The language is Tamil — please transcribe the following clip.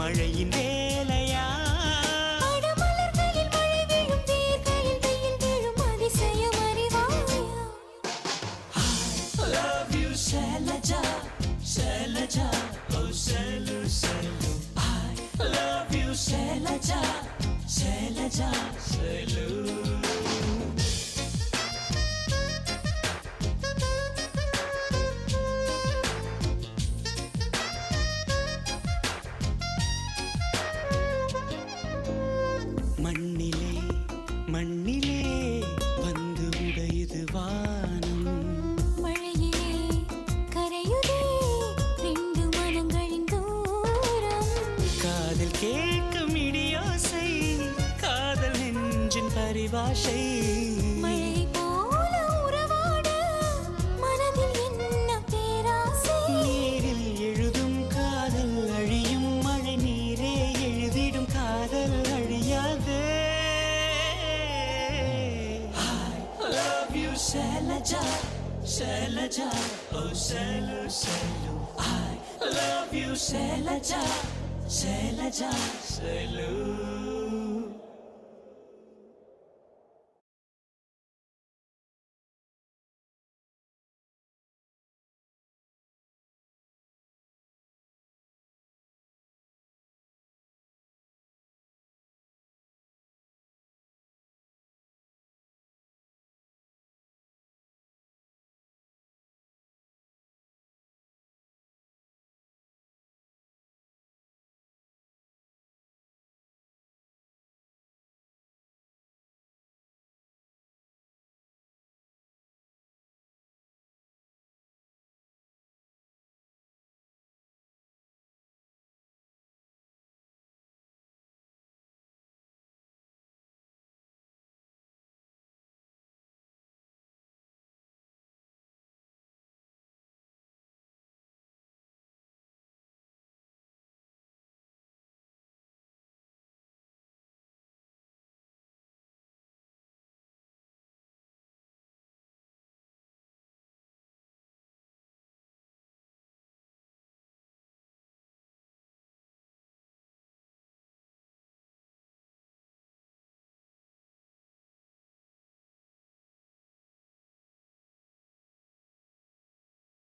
மழையின் வேலையா? அடமலர்களில் மழை விழும், வேர்களில் வெயில் விழும், அதிசயம் அறிவாயா? I love you Shailaja, Shailaja, oh Shailu, Shailu. I love you Shailaja, Shailaja, Shailu. மண்ணிலே மண்ணிலே வந்து உடையுது வானம், மழையிலே கரையுதே ரெண்டு மனங்களின் தூரம். காதில் கேட்கும் இடியோசை, காதல் நெஞ்சின் பரிபாஷை. மழை போல உறவாட மனதில் என்ன பேராசை. நீரில் எழுதும் காதல் அழியும், மழை நீரே எழுதிடும் காதல் அழியாதே. I love you Shailaja, Shailaja, oh Shailu, Shailu. I love you Shailaja, Shailaja, Shailu.